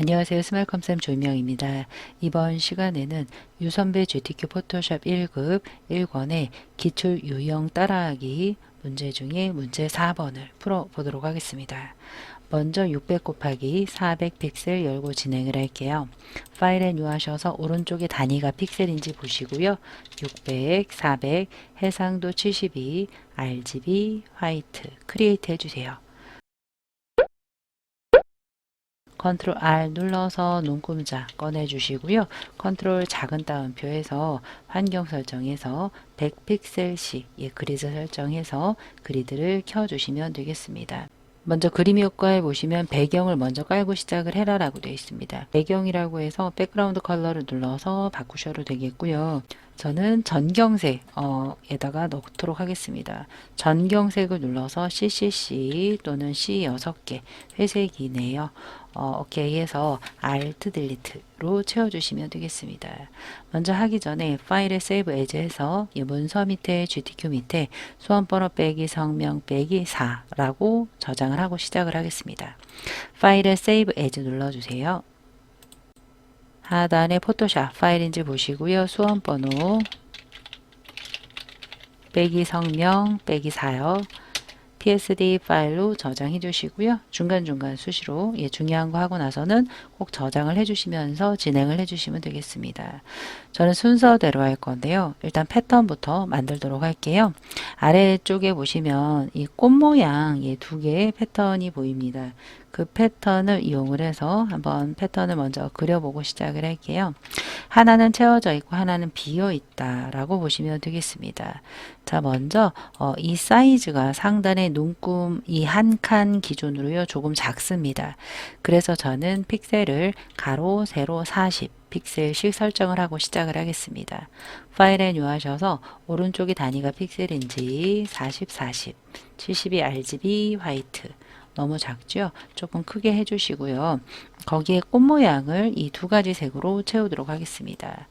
안녕하세요. 스마일컴쌤 조인명입니다. 이번 시간에는 유선배 GTQ 포토샵 1급 1권의 기출 유형 따라하기 문제 중에 문제 4번을 풀어보도록 하겠습니다. 먼저 600 곱하기 400 픽셀 열고 진행을 할게요. 파일에 뉴하셔서 오른쪽에 단위가 픽셀인지 보시고요. 600, 400, 해상도 72, RGB, 화이트, 크리에이트 해주세요. 컨트롤 R 눌러서 눈금자 꺼내주시고요. 컨트롤 작은 따옴표에서 환경 설정에서 100픽셀씩 그리드 설정해서 그리드를 켜주시면 되겠습니다. 먼저 그림 효과에 보시면 배경을 먼저 깔고 시작을 해라 라고 되어 있습니다. 배경이라고 해서 백그라운드 컬러를 눌러서 바꾸셔도 되겠고요. 저는 전경색에다가 넣도록 하겠습니다. 전경색을 눌러서 CCC 또는 C 6개 회색이네요. 오케이 해서 Alt Delete로 채워주시면 되겠습니다. 먼저 하기 전에 파일에 Save As 해서 이 문서 밑에 GTQ 밑에 수험번호 빼기 성명 빼기 4라고 저장을 하고 시작을 하겠습니다. 파일에 Save As 눌러주세요. 하단에 포토샵 파일인지 보시고요. 수험번호 빼기 성명 빼기 4요. PSD 파일로 저장해 주시고요. 중간중간 수시로 중요한 거 하고 나서는 꼭 저장을 해 주시면서 진행을 해 주시면 되겠습니다. 저는 순서대로 할 건데요. 일단 패턴부터 만들도록 할게요. 아래쪽에 보시면 이 꽃 모양 두 개의 패턴이 보입니다. 그 패턴을 이용을 해서 한번 패턴을 먼저 그려보고 시작을 할게요. 하나는 채워져 있고 하나는 비어 있다 라고 보시면 되겠습니다. 자, 먼저 이 사이즈가 상단의 눈금 이 한 칸 기준으로요 조금 작습니다. 그래서 저는 픽셀을 가로 세로 40 픽셀씩 설정을 하고 시작을 하겠습니다. 파일에 뉴하셔서 오른쪽이 단위가 픽셀인지 40, 40, 72 RGB 화이트 너무 작죠? 조금 크게 해주시고요. 거기에 꽃 모양을 이 두 가지 색으로 채우도록 하겠습니다.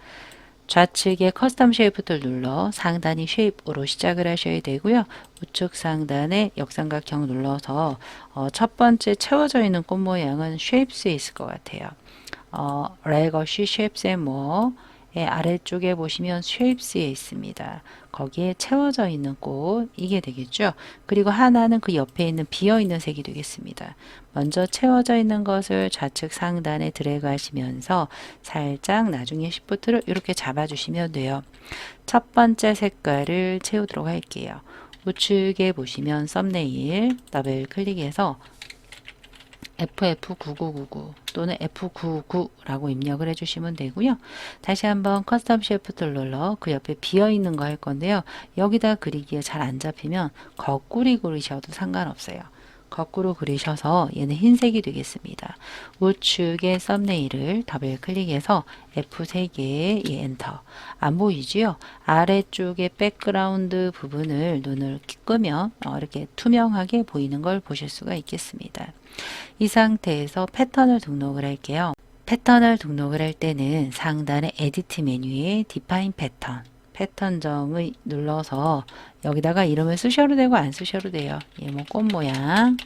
좌측에 커스텀 쉐이프를 눌러 상단이 쉐입으로 시작을 하셔야 되고요. 우측 상단에 역삼각형 눌러서 첫 번째 채워져 있는 꽃 모양은 쉐입스에 있을 것 같아요. 레거시 쉐입스 앤 모어 아래쪽에 보시면 쉐입스에 있습니다. 거기에 채워져 있는 꽃 이게 되겠죠. 그리고 하나는 그 옆에 있는 비어있는 색이 되겠습니다. 먼저 채워져 있는 것을 좌측 상단에 드래그 하시면서 살짝 나중에 시프트를 이렇게 잡아주시면 돼요. 첫 번째 색깔을 채우도록 할게요. 우측에 보시면 썸네일 더블 클릭해서 FF9999 또는 F99라고 입력을 해주시면 되고요. 다시 한번 커스텀 쉐프트를 눌러 그 옆에 비어있는 거 할 건데요. 여기다 그리기에 잘 안 잡히면 거꾸리 그리셔도 상관없어요. 거꾸로 그리셔서 얘는 흰색이 되겠습니다. 우측의 썸네일을 더블 클릭해서 F3개 엔터. 안 보이지요? 아래쪽에 백그라운드 부분을 눈을 끄면 이렇게 투명하게 보이는 걸 보실 수가 있겠습니다. 이 상태에서 패턴을 등록을 할게요. 패턴을 등록을 할 때는 상단의 에디트 메뉴에 디파인 패턴정을 눌러서 여기다가 이름을 쓰셔도 되고 안 쓰셔도 돼요. 뭐 꽃 모양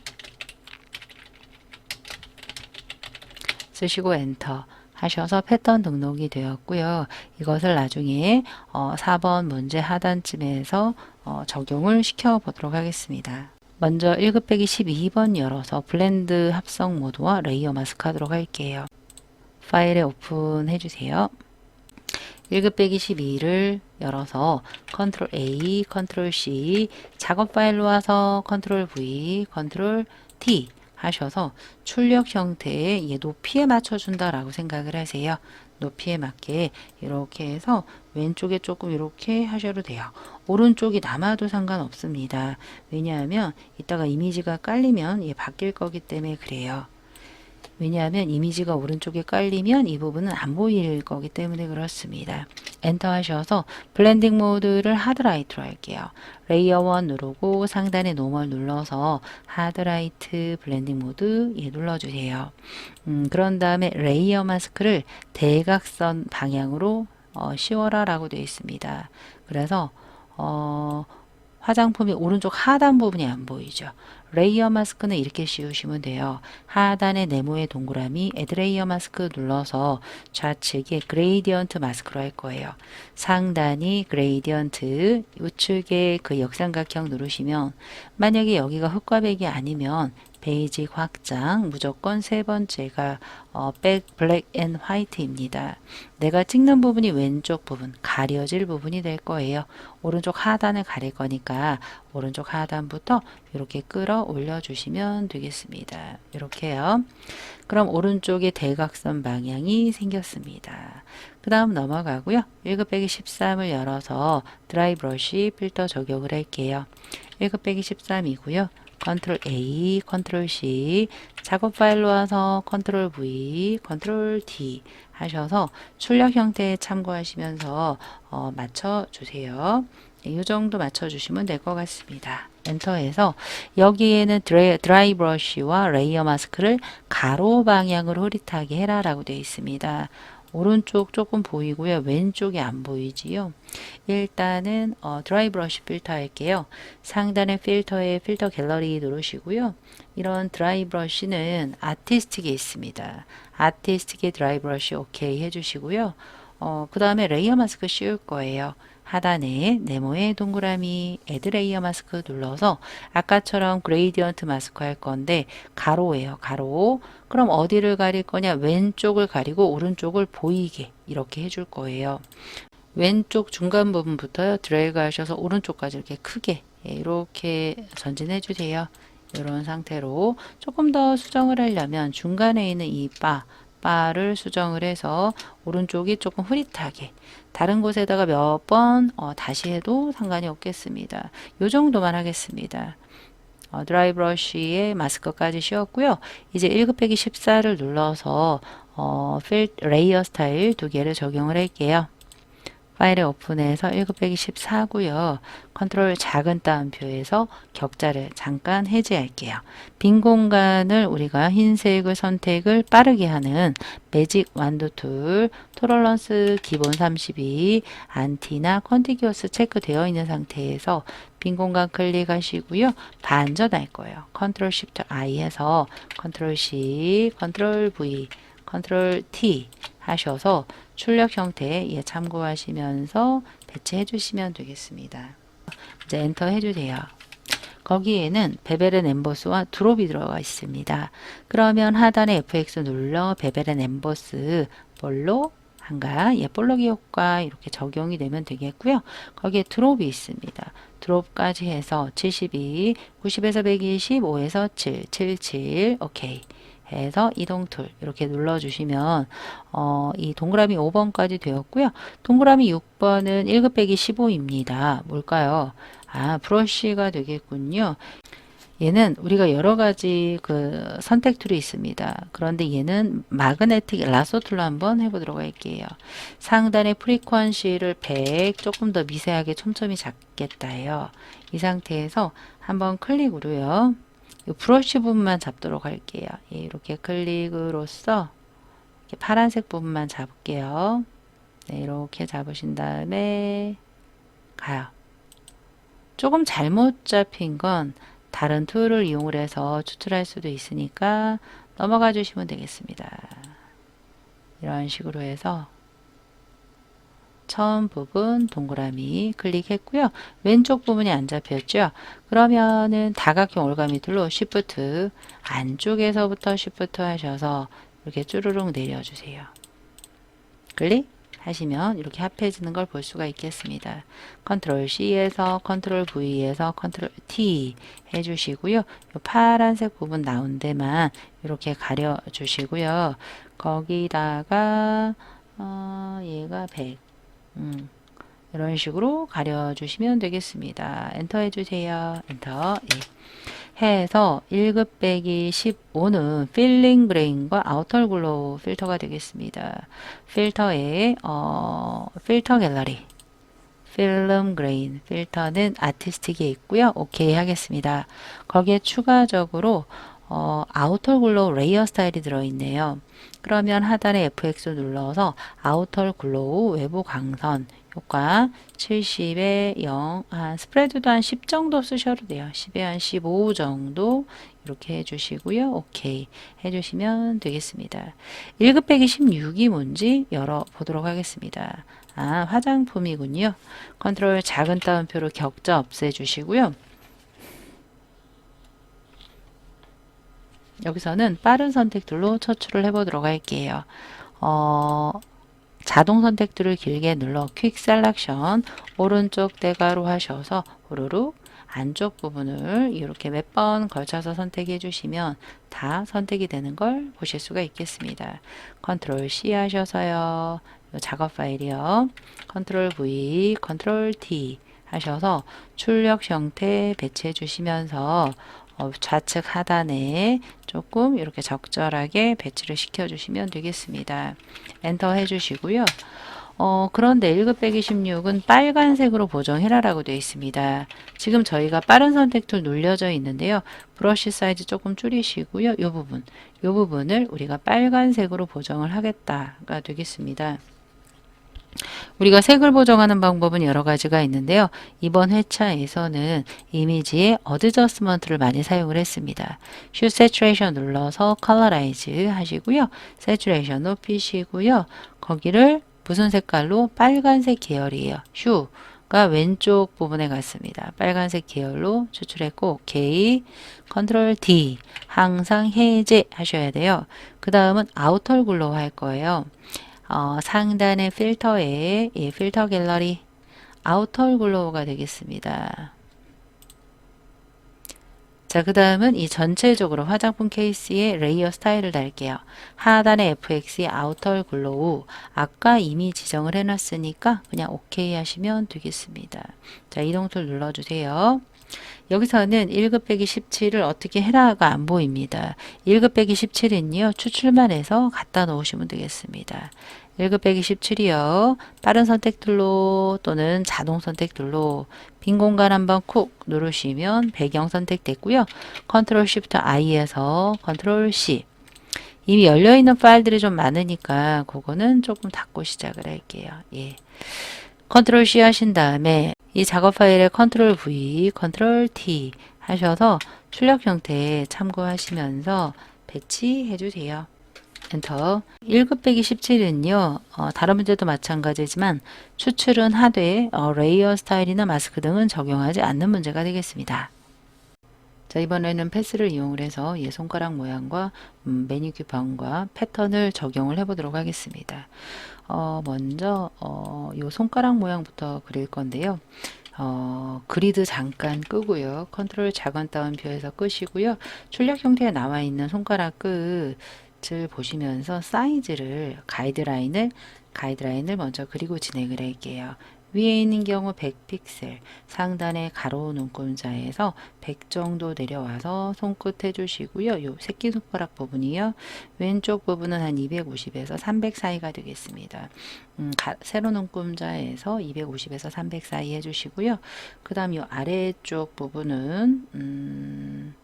쓰시고 엔터 하셔서 패턴 등록이 되었고요. 이것을 나중에 4번 문제 하단쯤에서 적용을 시켜 보도록 하겠습니다. 먼저 1급 빼기 12번 열어서 블렌드 합성 모드와 레이어 마스크 하도록 할게요. 파일에 오픈해 주세요. 1급 빼기 12를 열어서 컨트롤 A, 컨트롤 C, 작업 파일로 와서 컨트롤 V, 컨트롤 T 하셔서 출력 형태의 높이에 맞춰준다 라고 생각을 하세요. 높이에 맞게 이렇게 해서 왼쪽에 조금 이렇게 하셔도 돼요. 오른쪽이 남아도 상관없습니다. 왜냐하면 이따가 이미지가 깔리면 바뀔 거기 때문에 그래요. 왜냐하면 이미지가 오른쪽에 깔리면 이 부분은 안 보일 거기 때문에 그렇습니다. 엔터 하셔서 블렌딩 모드를 하드라이트로 할게요. 레이어 1 누르고 상단에 노멀 눌러서 하드라이트 블렌딩 모드 눌러주세요. 그런 다음에 레이어 마스크를 대각선 방향으로 씌워라 라고 되어 있습니다. 그래서 화장품이 오른쪽 하단 부분이 안 보이죠. 레이어 마스크는 이렇게 씌우시면 돼요. 하단의 네모의 동그라미 애드 레이어 마스크 눌러서 좌측에 그레이디언트 마스크로 할 거예요. 상단이 그레이디언트, 우측에 그 역삼각형 누르시면 만약에 여기가 흑과 백이 아니면 베이직 확장 무조건 세 번째가 백 블랙 앤 화이트입니다. 내가 찍는 부분이 왼쪽 부분 가려질 부분이 될 거예요. 오른쪽 하단을 가릴 거니까 오른쪽 하단부터 이렇게 끌어올려 주시면 되겠습니다. 이렇게요. 그럼 오른쪽에 대각선 방향이 생겼습니다. 그 다음 넘어가고요. 1급 빼기 13을 열어서 드라이 브러쉬 필터 적용을 할게요. 1급 빼기 13이고요. 컨트롤 A, 컨트롤 C, 작업 파일로 와서 컨트롤 V, 컨트롤 D 하셔서 출력 형태에 참고하시면서 맞춰주세요. 이 정도 맞춰주시면 될 것 같습니다. 엔터해서 여기에는 드라이 브러쉬와 레이어 마스크를 가로 방향으로 흐릿하게 해라 라고 되어 있습니다. 오른쪽 조금 보이고요. 왼쪽이 안 보이지요. 일단은 드라이 브러쉬 필터 할게요. 상단의 필터에 필터 갤러리 누르시고요. 이런 드라이 브러쉬는 아티스틱에 있습니다. 아티스틱의 드라이 브러쉬 오케이 해주시고요. 그 다음에 레이어 마스크 씌울 거예요. 하단에 네모의 동그라미 애드 레이어 마스크 눌러서 아까처럼 그레이디언트 마스크 할 건데 가로예요. 가로. 그럼 어디를 가릴 거냐? 왼쪽을 가리고 오른쪽을 보이게 이렇게 해줄 거예요. 왼쪽 중간 부분부터요. 드래그 하셔서 오른쪽까지 이렇게 크게 이렇게 전진해 주세요. 이런 상태로 조금 더 수정을 하려면 중간에 있는 이 바를 수정을 해서 오른쪽이 조금 흐릿하게 다른 곳에다가 몇 번 다시 해도 상관이 없겠습니다. 요 정도만 하겠습니다. 드라이 브러쉬에 마스크까지 씌웠고요. 이제 1급 빼기 14를 눌러서 레이어 스타일 두 개를 적용을 할게요. 파일에 오픈해서 1급 빼기 14고요. 컨트롤 작은 따옴표에서 격자를 잠깐 해제할게요. 빈 공간을 우리가 흰색을 선택을 빠르게 하는 매직 완도 툴, 토러런스 기본 32, 안티나 컨티기어스 체크되어 있는 상태에서 빈 공간 클릭하시고요. 반전할 거예요. 컨트롤 쉬프트 I 해서 컨트롤 C, 컨트롤 V, 컨트롤 T 하셔서 출력 형태에 참고하시면서 배치해 주시면 되겠습니다. 이제 엔터 해주세요. 거기에는 베벨 앤 엠보스와 드롭이 들어가 있습니다. 그러면 하단에 FX 눌러 베벨 앤 엠보스 볼록 한가 볼록이 효과 이렇게 적용이 되면 되겠고요. 거기에 드롭이 있습니다. 드롭까지 해서 72, 90에서 120, 5에서 7, 77 오케이. 해서 이동 툴 이렇게 눌러주시면 이 동그라미 5번까지 되었고요. 동그라미 6번은 1급 빼기 15입니다. 뭘까요? 브러쉬가 되겠군요. 얘는 우리가 여러 가지 그 선택 툴이 있습니다. 그런데 얘는 마그네틱 라소 툴로 한번 해보도록 할게요. 상단의 프리퀀시를 100 조금 더 미세하게 촘촘히 잡겠다요. 이 상태에서 한번 클릭으로요. 이 브러쉬 부분만 잡도록 할게요. 이렇게 클릭으로써 이렇게 파란색 부분만 잡을게요. 네, 이렇게 잡으신 다음에 가요. 조금 잘못 잡힌 건 다른 툴을 이용을 해서 추출할 수도 있으니까 넘어가 주시면 되겠습니다. 이런 식으로 해서 처음 부분 동그라미 클릭했고요. 왼쪽 부분이 안 잡혔죠. 그러면은 다각형 올가미 툴로 Shift 안쪽에서부터 Shift 하셔서 이렇게 쭈루룩 내려주세요. 클릭 하시면 이렇게 합해지는 걸 볼 수가 있겠습니다. 컨트롤 C에서 컨트롤 V에서 컨트롤 T 해주시고요. 요 파란색 부분 나온 데만 이렇게 가려 주시고요. 거기다가 얘가 100 이런 식으로 가려주시면 되겠습니다. 엔터 해주세요. 엔터. 해서 1급 빼기 15는 필링 그레인과 아우터 글로우 필터가 되겠습니다. 필터에 필터 갤러리 필름 그레인 필터는 아티스틱에 있고요. 오케이 하겠습니다. 거기에 추가적으로 아우터 글로우 레이어 스타일이 들어있네요. 그러면 하단에 FX 눌러서 아우터 글로우 외부 광선 효과 70에 0, 스프레드도 한 10 정도 쓰셔도 돼요. 10에 한 15 정도 이렇게 해주시고요. 오케이 해주시면 되겠습니다. 1급 빼기 16이 뭔지 열어보도록 하겠습니다. 화장품이군요. 컨트롤 작은 따옴표로 격자 없애주시고요. 여기서는 빠른 선택들로 처출을 해보도록 할게요. 자동 선택들을 길게 눌러 퀵 셀렉션 오른쪽 대괄호 하셔서 후루룩 안쪽 부분을 이렇게 몇 번 걸쳐서 선택해 주시면 다 선택이 되는 걸 보실 수가 있겠습니다. 컨트롤 C 하셔서요. 요 작업 파일이요. 컨트롤 V, 컨트롤 T 하셔서 출력 형태 배치해 주시면서 좌측 하단에 조금 이렇게 적절하게 배치를 시켜 주시면 되겠습니다. 엔터 해주시고요. 그런데 1급 126은 빨간색으로 보정해라 라고 되어 있습니다. 지금 저희가 빠른 선택 툴 눌려져 있는데요. 브러쉬 사이즈 조금 줄이시고요. 이 부분을 우리가 빨간색으로 보정을 하겠다가 되겠습니다. 우리가 색을 보정하는 방법은 여러 가지가 있는데요. 이번 회차에서는 이미지에 어드저스먼트를 많이 사용을 했습니다. Hue Saturation 눌러서 Colorize 하시고요. Saturation 높이시고요. 거기를 무슨 색깔로? 빨간색 계열이에요. Hue가 왼쪽 부분에 갔습니다. 빨간색 계열로 추출했고 오케이. 컨트롤 D 항상 해제 하셔야 돼요. 그 다음은 아우터 글로우 할 거예요. 상단의 필터에 필터 갤러리 아우터 글로우가 되겠습니다. 자, 그 다음은 이 전체적으로 화장품 케이스에 레이어 스타일을 달게요. 하단에 FX에 아우터 글로우 아까 이미 지정을 해놨으니까 그냥 OK 하시면 되겠습니다. 자, 이동 툴 눌러주세요. 여기서는 1급 빼기 17을 어떻게 해라가 안 보입니다. 1급 빼기 17은요. 추출만 해서 갖다 놓으시면 되겠습니다. 1급 빼기 17이요. 빠른 선택 툴로 또는 자동 선택 툴로 빈 공간 한번 쿡 누르시면 배경 선택됐고요. 컨트롤 쉬프트 I에서 컨트롤 C 이미 열려있는 파일들이 좀 많으니까 그거는 조금 닫고 시작을 할게요. 예. 컨트롤 C 하신 다음에 이 작업 파일에 컨트롤 V, 컨트롤 T 하셔서 출력 형태 참고하시면서 배치해 주세요. 엔터. 1급 빼기 17은요. 다른 문제도 마찬가지지만 추출은 하되 레이어 스타일이나 마스크 등은 적용하지 않는 문제가 되겠습니다. 자, 이번에는 패스를 이용을 해서 손가락 모양과 매니큐 방과 패턴을 적용을 해보도록 하겠습니다. 먼저 요 손가락 모양부터 그릴 건데요. 그리드 잠깐 끄고요. 컨트롤 작은 따옴표에서 끄시고요. 출력 형태에 나와 있는 손가락 끝을 보시면서 사이즈를 가이드라인을 먼저 그리고 진행을 할게요. 위에 있는 경우 100픽셀, 상단의 가로 눈금자에서 100 정도 내려와서 손끝 해주시고요. 요 새끼손가락 부분이요. 왼쪽 부분은 한 250에서 300 사이가 되겠습니다. 세로 눈금자에서 250에서 300 사이 해주시고요. 그 다음 요 아래쪽 부분은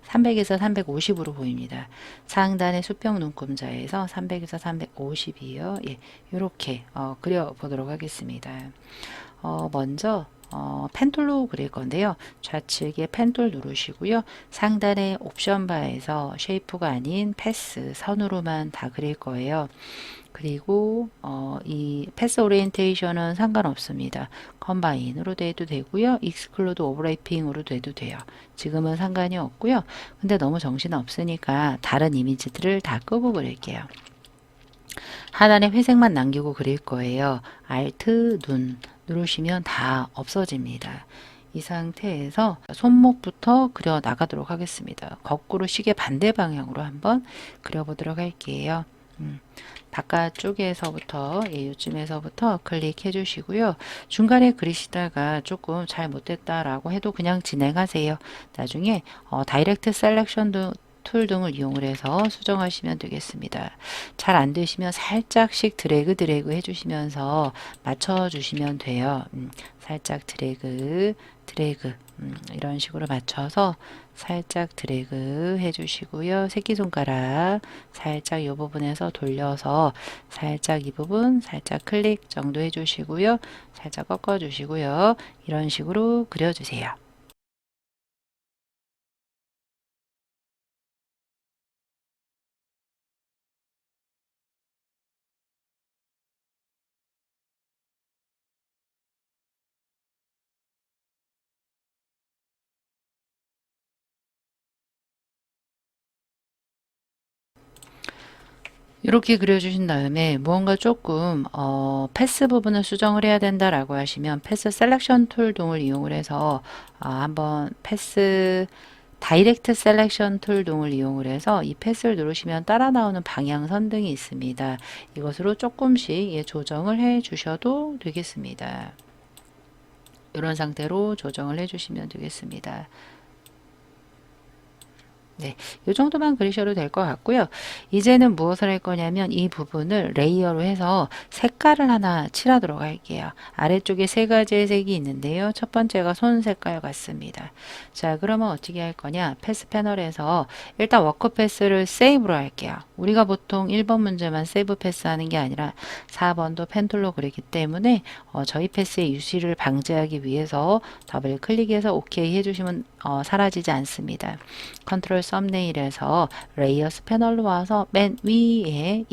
300에서 350으로 보입니다. 상단의 수평 눈금자에서 300에서 350이요. 예, 이렇게 그려보도록 하겠습니다. 먼저 펜툴로 그릴 건데요. 좌측에 펜툴 누르시고요. 상단의 옵션 바에서 쉐이프가 아닌 패스 선으로만 다 그릴 거예요. 그리고 이 패스 오리엔테이션은 상관없습니다. 컴바인으로 돼도 되고요. 익스클루드 오버래핑으로 돼도 돼요. 지금은 상관이 없고요. 근데 너무 정신 없으니까 다른 이미지들을 다 끄고 그릴게요. 하단에 회색만 남기고 그릴 거예요. Alt 눈 누르시면 다 없어집니다. 이 상태에서 손목부터 그려 나가도록 하겠습니다. 거꾸로 시계 반대 방향으로 한번 그려보도록 할게요. 바깥쪽에서부터 요쯤에서부터 클릭해 주시고요. 중간에 그리시다가 조금 잘 못됐다라고 해도 그냥 진행하세요. 나중에 다이렉트 셀렉션도 툴 등을 이용을 해서 수정하시면 되겠습니다. 잘 안 되시면 살짝씩 드래그 해주시면서 맞춰주시면 돼요. 살짝 드래그 이런 식으로 맞춰서 살짝 드래그 해주시고요. 새끼손가락 살짝 이 부분에서 돌려서 살짝 이 부분 살짝 클릭 정도 해주시고요. 살짝 꺾어주시고요. 이런 식으로 그려주세요. 이렇게 그려주신 다음에 무언가 조금 패스 부분을 수정을 해야 된다라고 하시면 패스 셀렉션 툴 등을 이용을 해서 한번 패스 다이렉트 셀렉션 툴 등을 이용을 해서 이 패스를 누르시면 따라 나오는 방향선 등이 있습니다. 이것으로 조금씩 조정을 해 주셔도 되겠습니다. 이런 상태로 조정을 해 주시면 되겠습니다. 네, 이 정도만 그리셔도 될 것 같고요. 이제는 무엇을 할 거냐면 이 부분을 레이어로 해서 색깔을 하나 칠하도록 할게요. 아래쪽에 세 가지의 색이 있는데요. 첫 번째가 손 색깔 같습니다. 자, 그러면 어떻게 할 거냐? 패스 패널에서 일단 워크 패스를 세이브로 할게요. 우리가 보통 1번 문제만 세이브 패스 하는 게 아니라 4번도 펜툴로 그리기 때문에 저희 패스의 유실을 방지하기 위해서 더블 클릭해서 OK 해주시면 사라지지 않습니다. 컨트롤 썸네일에서 레이어스 패널로 와서 맨 위에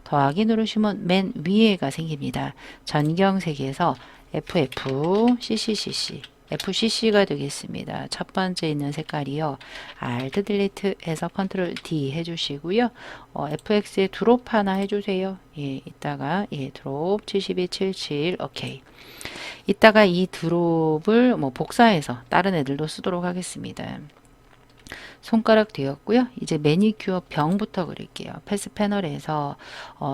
더하기 누르시면 맨 위에가 생깁니다. 전경색에서 FCC가 되겠습니다. 첫 번째 있는 색깔이요. Alt Delete 해서 컨트롤 D 해주시고요. FX에 드롭 하나 해주세요. 이따가 드롭 7277 오케이. 이따가 이 드롭을 복사해서 다른 애들도 쓰도록 하겠습니다. 손가락 되었고요. 이제 매니큐어 병부터 그릴게요. 패스 패널에서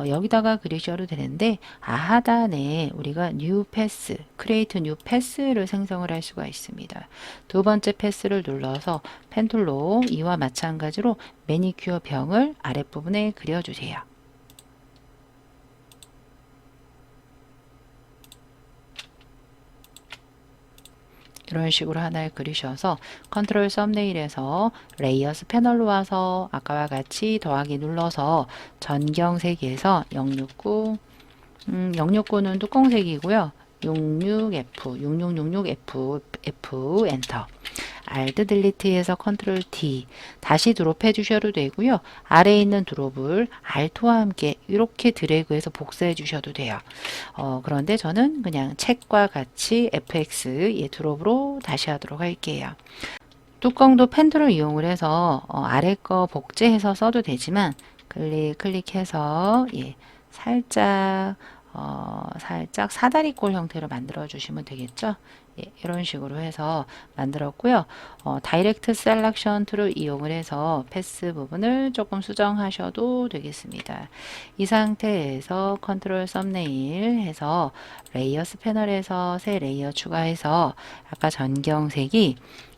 여기다가 그리셔도 되는데 하단에 우리가 뉴 패스, 크리에이트 뉴 패스를 생성을 할 수가 있습니다. 두 번째 패스를 눌러서 펜툴로 이와 마찬가지로 매니큐어 병을 아랫부분에 그려주세요. 이런 식으로 하나를 그리셔서 컨트롤 썸네일에서 레이어스 패널로 와서 아까와 같이 더하기 눌러서 전경색에서 069는 뚜껑색이고요. 66F 엔터. Alt Delete에서 컨트롤 D 다시 드롭해 주셔도 되고요. 아래에 있는 드롭을 Alt와 함께 이렇게 드래그해서 복사해 주셔도 돼요. 그런데 저는 그냥 책과 같이 FX 드롭으로 다시 하도록 할게요. 뚜껑도 펜툴을 이용을 해서 아래 거 복제해서 써도 되지만 클릭해서 살짝 사다리꼴 형태로 만들어 주시면 되겠죠. 이런 식으로 해서 만들었고요. 다이렉트 셀렉션 툴을 이용을 해서 패스 부분을 조금 수정하셔도 되겠습니다. 이 상태에서 컨트롤 썸네일 해서 레이어스 패널에서 새 레이어 추가해서 아까 전경색이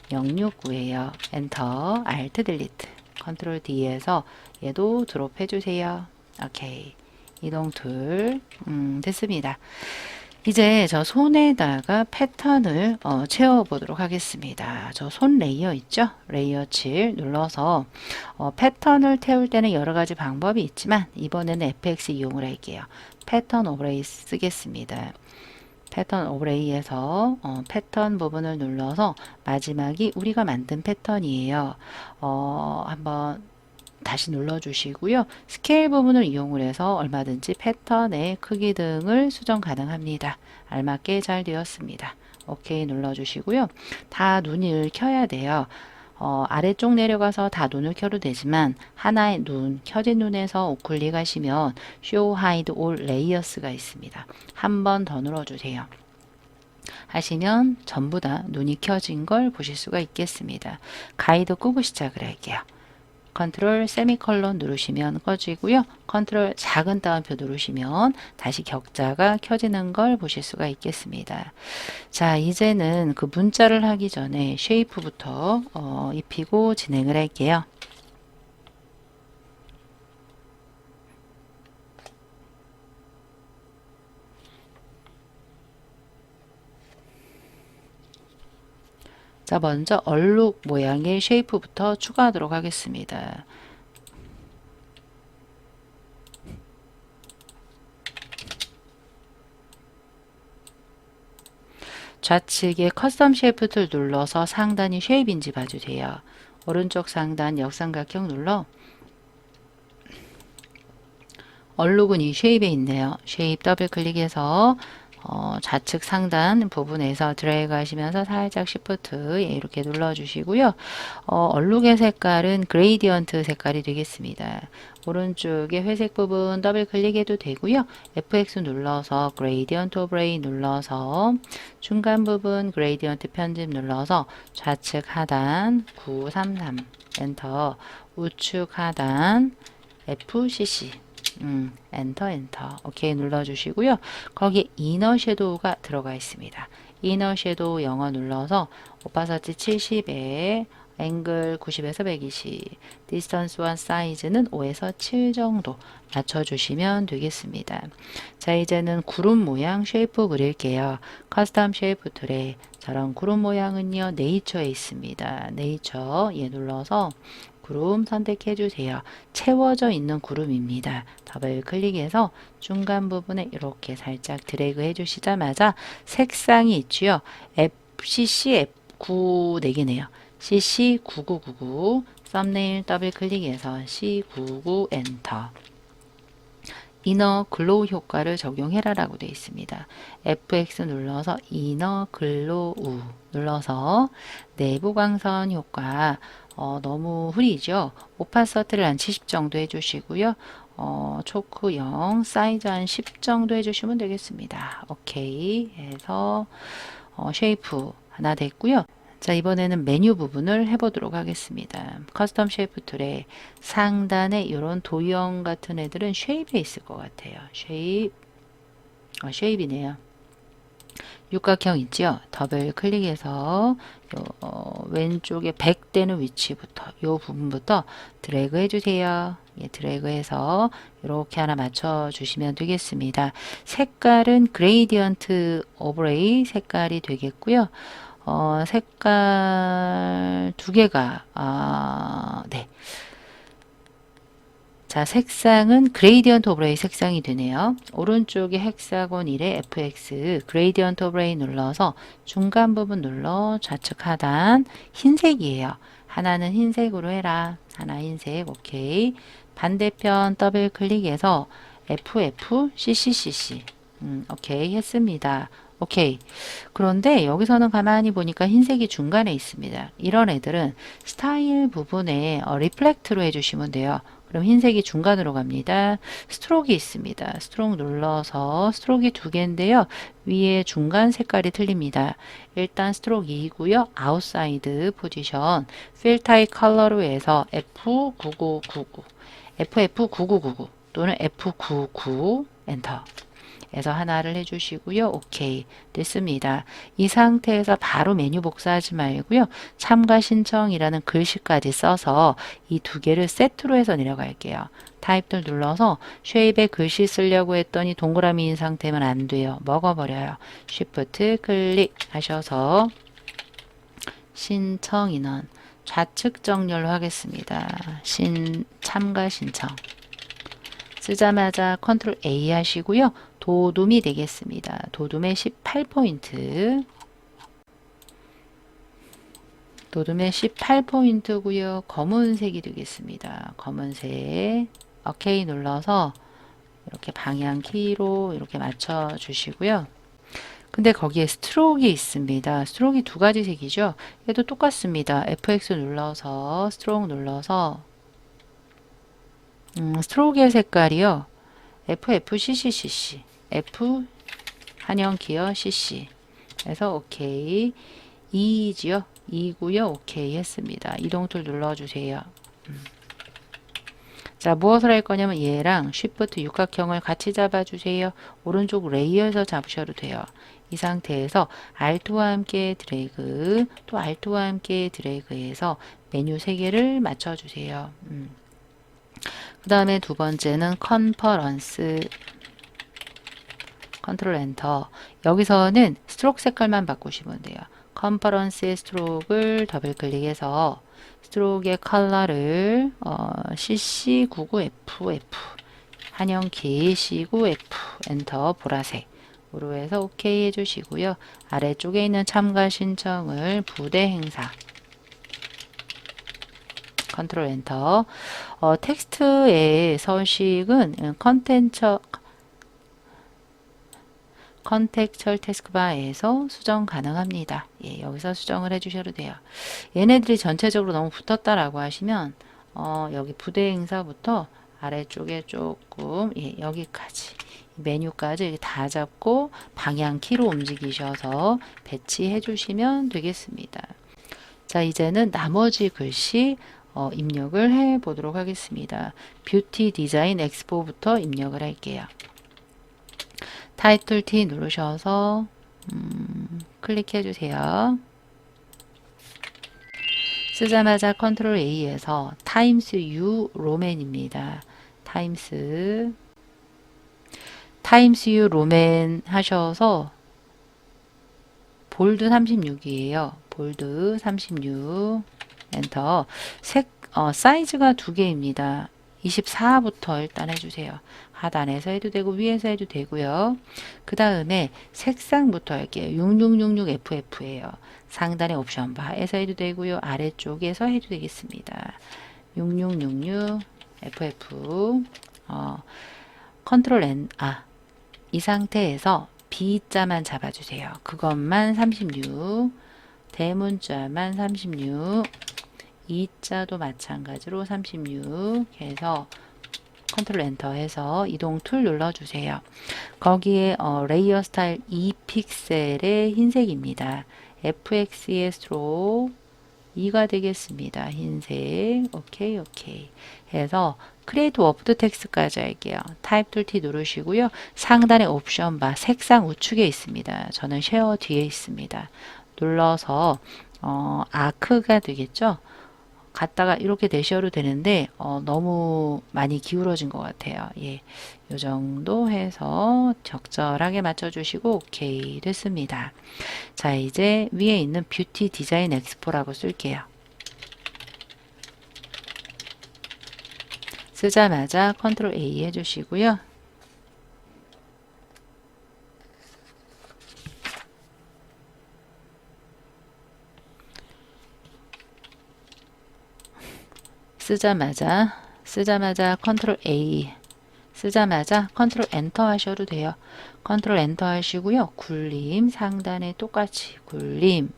069예요. 엔터, Alt Delete, 컨트롤 D에서 얘도 드롭 해주세요. 오케이. 이동 툴 됐습니다. 이제 저 손에다가 패턴을 채워보도록 하겠습니다. 저 손 레이어 있죠? 레이어 7 눌러서 패턴을 태울 때는 여러 가지 방법이 있지만 이번에는 FX 이용을 할게요. 패턴 오버레이 쓰겠습니다. 패턴 오버레이에서 패턴 부분을 눌러서 마지막이 우리가 만든 패턴이에요. 한번 다시 눌러주시고요. 스케일 부분을 이용을 해서 얼마든지 패턴의 크기 등을 수정 가능합니다. 알맞게 잘 되었습니다. 오케이 눌러주시고요. 다 눈을 켜야 돼요. 아래쪽 내려가서 다 눈을 켜도 되지만 하나의 눈, 켜진 눈에서 우클릭 하시면 Show Hide All Layers가 있습니다. 한 번 더 눌러주세요. 하시면 전부 다 눈이 켜진 걸 보실 수가 있겠습니다. 가이드 끄고 시작을 할게요. 컨트롤 세미컬론 누르시면 꺼지고요. 컨트롤 작은 따옴표 누르시면 다시 격자가 켜지는 걸 보실 수가 있겠습니다. 자, 이제는 그 문자를 하기 전에 쉐이프부터 입히고 진행을 할게요. 자, 먼저 얼룩 모양의 쉐이프부터 추가하도록 하겠습니다. 좌측에 커스텀 쉐이프 툴 눌러서 상단이 쉐입인지 봐주세요. 오른쪽 상단 역삼각형 눌러 얼룩은 이 쉐입에 있네요. 쉐입 더블 클릭해서 좌측 상단 부분에서 드래그 하시면서 살짝 시프트 이렇게 눌러주시고요. 얼룩의 색깔은 그레이디언트 색깔이 되겠습니다. 오른쪽에 회색 부분 더블 클릭해도 되고요. FX 눌러서 그레이디언트 오브레이 눌러서 중간 부분 그레이디언트 편집 눌러서 좌측 하단 933 엔터 우측 하단 FCC 엔터 오케이 눌러주시고요. 거기에 이너 섀도우가 들어가 있습니다. 이너 섀도우 영어 눌러서 오파서티 70에 앵글 90에서 120 디스턴스와 사이즈는 5에서 7 정도 맞춰주시면 되겠습니다. 자, 이제는 구름 모양 쉐이프 그릴게요. 커스텀 쉐이프 툴에 저런 구름 모양은요 네이처에 있습니다. 네이처 얘 눌러서 구름 선택해 주세요. 채워져 있는 구름입니다. 더블 클릭해서 중간 부분에 이렇게 살짝 드래그 해 주시자마자 색상이 있지요. FCC F9 4개네요. CC9999 썸네일 더블 클릭해서 C99 엔터 이너 글로우 효과를 적용해라 라고 되어 있습니다. FX 눌러서 이너 글로우 눌러서 내부 광선 효과 너무 흐리죠. 오파서티를 한 70 정도 해주시고요. 초크 0 사이즈 한 10 정도 해주시면 되겠습니다. 오케이 해서 쉐이프 하나 됐고요. 자, 이번에는 메뉴 부분을 해보도록 하겠습니다. 커스텀 쉐이프 툴에 상단에 이런 도형 같은 애들은 쉐입에 있을 것 같아요. 쉐입이네요. 육각형 있죠? 더블 클릭해서 왼쪽에 100 되는 위치부터 이 부분부터 드래그 해주세요. 예, 드래그해서 이렇게 하나 맞춰 주시면 되겠습니다. 색깔은 그레이디언트 오브레이 색깔이 되겠고요. 색깔 두 개가 네. 자, 색상은 그레이디언트 오브레이 색상이 되네요. 오른쪽에 헥사곤 1에 FX 그레이디언트 오브레이 눌러서 중간 부분 눌러 좌측 하단 흰색이에요. 하나는 흰색으로 해라. 하나 흰색 오케이. 반대편 더블 클릭해서 FFCCCC 오케이 했습니다. 오케이. 그런데 여기서는 가만히 보니까 흰색이 중간에 있습니다. 이런 애들은 스타일 부분에 리플렉트로 해주시면 돼요. 그럼 흰색이 중간으로 갑니다. 스트로크 있습니다. 스트로크 눌러서 스트로크 두 개인데요. 위에 중간 색깔이 틀립니다. 일단 스트로크 2고요. 아웃사이드 포지션 필 타입 컬러로 해서 F9999 FF9999 또는 F99 엔터 에서 하나를 해주시고요. 오케이 됐습니다. 이 상태에서 바로 메뉴 복사하지 말고요. 참가 신청이라는 글씨까지 써서 이 두 개를 세트로 해서 내려갈게요. 타입들 눌러서 쉐입에 글씨 쓰려고 했더니 동그라미인 상태면 안 돼요. 먹어버려요. 쉬프트 클릭 하셔서 신청 인원 좌측 정렬로 하겠습니다. 참가 신청 쓰자마자 컨트롤 A 하시고요. 도둠이 되겠습니다. 도둠의 18포인트 도둠의 18포인트고요. 검은색이 되겠습니다. 검은색 오케이 눌러서 이렇게 방향 키로 이렇게 맞춰 주시고요. 근데 거기에 스트로크 있습니다. 스트로크 두 가지 색이죠. 얘도 똑같습니다. FX 눌러서 스트로크 눌러서 스트로크의 색깔이요. FFCCCC F 한영 기어 CC 그래서 오케이 2지요. 2고요. 오케이 했습니다. 이동툴 눌러주세요. 자, 무엇을 할 거냐면 얘랑 쉬프트 육각형을 같이 잡아주세요. 오른쪽 레이어에서 잡으셔도 돼요. 이 상태에서 Alt와 함께 드래그 또 Alt와 함께 드래그해서 메뉴 3개를 맞춰주세요. 그 다음에 두 번째는 컨퍼런스 컨트롤 엔터 여기서는 스트로크 색깔만 바꾸시면 돼요. 컨퍼런스의 스트로크를 더블 클릭해서 스트로크의 컬러를 CC99FF 한영키 C9F 엔터 보라색으로 해서 OK 해주시고요. 아래쪽에 있는 참가 신청을 부대 행사 컨트롤 엔터. 텍스트의 서식은 컨텍스처 태스크바에서 수정 가능합니다. 예, 여기서 수정을 해주셔도 돼요. 얘네들이 전체적으로 너무 붙었다라고 하시면 여기 부대 행사부터 아래쪽에 조금 여기까지 메뉴까지 다 잡고 방향 키로 움직이셔서 배치해 주시면 되겠습니다. 자, 이제는 나머지 글씨 입력을 해 보도록 하겠습니다. 뷰티 디자인 엑스포부터 입력을 할게요. 타이틀 T 누르셔서 클릭해 주세요. 쓰자마자 컨트롤 A에서 타임스 U 로맨입니다. 타임스 U 로맨 하셔서 볼드 36이에요. 볼드 36 엔터. 사이즈가 두 개입니다. 24부터 일단 해주세요. 하단에서 해도 되고 위에서 해도 되고요. 그 다음에 색상부터 할게요. 6666FF예요. 상단의 옵션 바에서 해도 되고요. 아래쪽에서 해도 되겠습니다. 6666FF 컨트롤 N 이 상태에서 B자만 잡아주세요. 그것만 36 대문자만 36 이자도 마찬가지로 36 해서 컨트롤 엔터 해서 이동 툴 눌러주세요. 거기에 레이어 스타일 2픽셀의 흰색입니다. FX의 스트로크 2가 되겠습니다. 흰색 오케이 해서 크리에이트 워프드 텍스트까지 할게요. 타입 툴 T 누르시고요. 상단의 옵션 바 색상 우측에 있습니다. 저는 쉐어 뒤에 있습니다. 눌러서 아크가 되겠죠. 갔다가 이렇게 내셔도 되는데 너무 많이 기울어진 것 같아요. 예, 요 정도 해서 적절하게 맞춰주시고 오케이 됐습니다. 자, 이제 위에 있는 뷰티 디자인 엑스포라고 쓸게요. 쓰자마자 컨트롤 A 해주시고요. 쓰자마자 컨트롤 A 쓰자마자 컨트롤 엔터 하셔도 돼요. 컨트롤 엔터 하시고요. 굴림 상단에 똑같이 굴림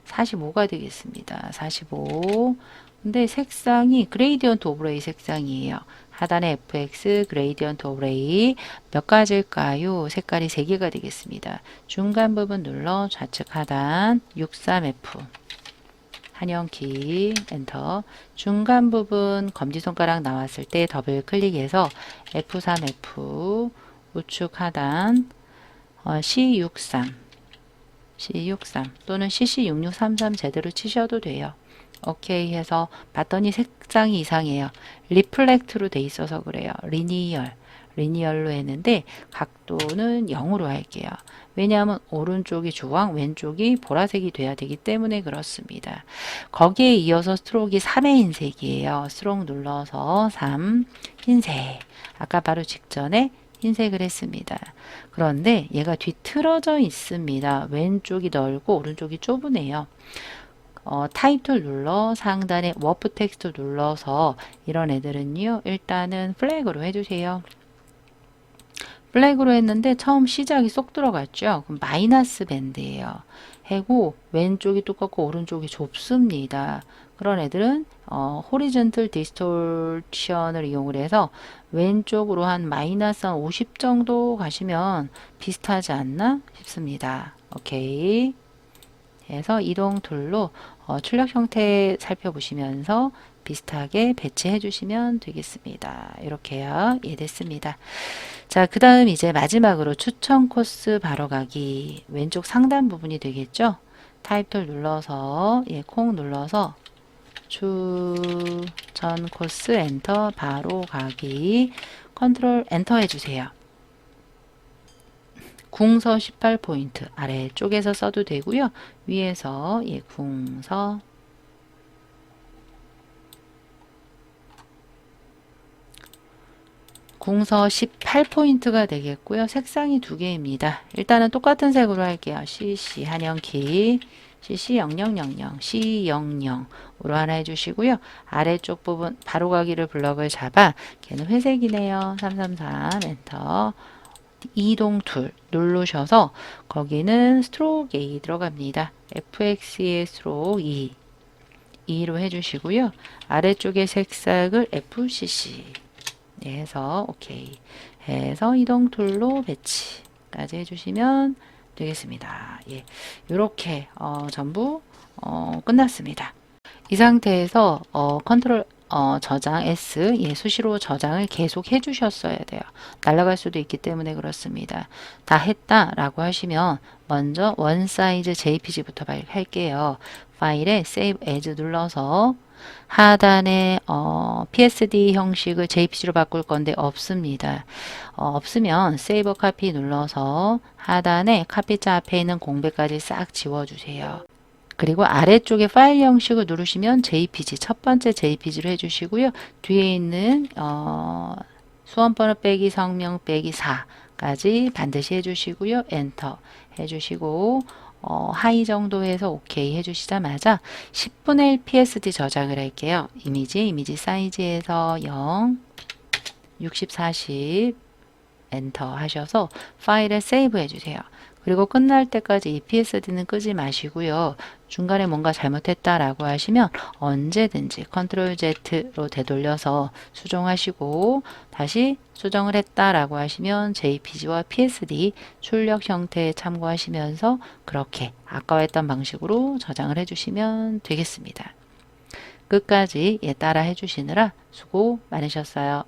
45가 되겠습니다. 45 근데 색상이 그레이디언트 오브레이 색상이에요. 하단에 FX 그레이디언트 오브레이 몇 가지일까요? 색깔이 3개가 되겠습니다. 중간 부분 눌러 좌측 하단 63F 한영키 엔터 중간 부분 검지손가락 나왔을 때 더블 클릭해서 F3F 우측 하단 C63 또는 CC6633 제대로 치셔도 돼요. 오케이 해서 봤더니 색상이 이상해요. 리플렉트로 돼 있어서 그래요. 리니얼로 했는데 각도는 0으로 할게요. 왜냐하면 오른쪽이 주황, 왼쪽이 보라색이 돼야 되기 때문에 그렇습니다. 거기에 이어서 스트로크가 3의 흰색이에요. 스트로크 눌러서 3 흰색. 아까 바로 직전에 흰색을 했습니다. 그런데 얘가 뒤틀어져 있습니다. 왼쪽이 넓고 오른쪽이 좁으네요. 타입 툴 눌러 상단에 워프 텍스트 눌러서 이런 애들은요. 일단은 플래그로 해주세요. 플래그로 했는데 처음 시작이 쏙 들어갔죠. 그럼 마이너스 밴드예요. 해고 왼쪽이 두껍고 오른쪽이 좁습니다. 그런 애들은 호리존털 디스토션을 이용을 해서 왼쪽으로 한 마이너스 한 50 정도 가시면 비슷하지 않나 싶습니다. 오케이. 해서 이동 툴로 출력 형태 살펴보시면서 비슷하게 배치해 주시면 되겠습니다. 이렇게요. 예, 됐습니다. 자, 그 다음 이제 마지막으로 추천 코스 바로 가기 왼쪽 상단 부분이 되겠죠. 타입 툴 눌러서 콩 눌러서 추천 코스 엔터 바로 가기 컨트롤 엔터 해주세요. 궁서 18포인트 아래쪽에서 써도 되고요. 위에서 예, 궁서 18포인트가 되겠고요. 색상이 두 개입니다. 일단은 똑같은 색으로 할게요. CC 한영키 CC0000 C00으로 하나 해주시고요. 아래쪽 부분 바로가기를 블럭을 잡아 걔는 회색이네요. 333 엔터 이동 툴 누르셔서 거기는 스트로크 A 들어갑니다. FX의 스트로크 2로 해주시고요. 아래쪽의 색상을 FCC 해서 오케이 해서 이동 툴로 배치까지 해주시면 되겠습니다. 예, 이렇게 전부 끝났습니다. 이 상태에서 컨트롤 저장 S 예, 수시로 저장을 계속 해주셨어야 돼요. 날아갈 수도 있기 때문에 그렇습니다. 다 했다라고 하시면 먼저 원 사이즈 JPG부터 할게요. 파일에 Save As 눌러서 하단에 PSD 형식을 JPG로 바꿀 건데 없습니다. 없으면 Save Copy 눌러서 하단에 카피자 앞에 있는 공백까지 싹 지워주세요. 그리고 아래쪽에 파일 형식을 누르시면 JPG, 첫 번째 JPG로 해주시고요. 뒤에 있는 수험번호 빼기 성명 빼기 4까지 반드시 해주시고요. 엔터 해주시고 하이 정도 해서 오케이 해주시자마자 10분의 1 PSD 저장을 할게요. 이미지 사이즈에서 0, 60, 40 엔터 하셔서 파일에 세이브 해주세요. 그리고 끝날 때까지 이 PSD는 끄지 마시고요. 중간에 뭔가 잘못했다라고 하시면 언제든지 컨트롤 Z로 되돌려서 수정하시고 다시 수정을 했다라고 하시면 JPG와 PSD 출력 형태에 참고하시면서 그렇게 아까 했던 방식으로 저장을 해주시면 되겠습니다. 끝까지 따라 해주시느라 수고 많으셨어요.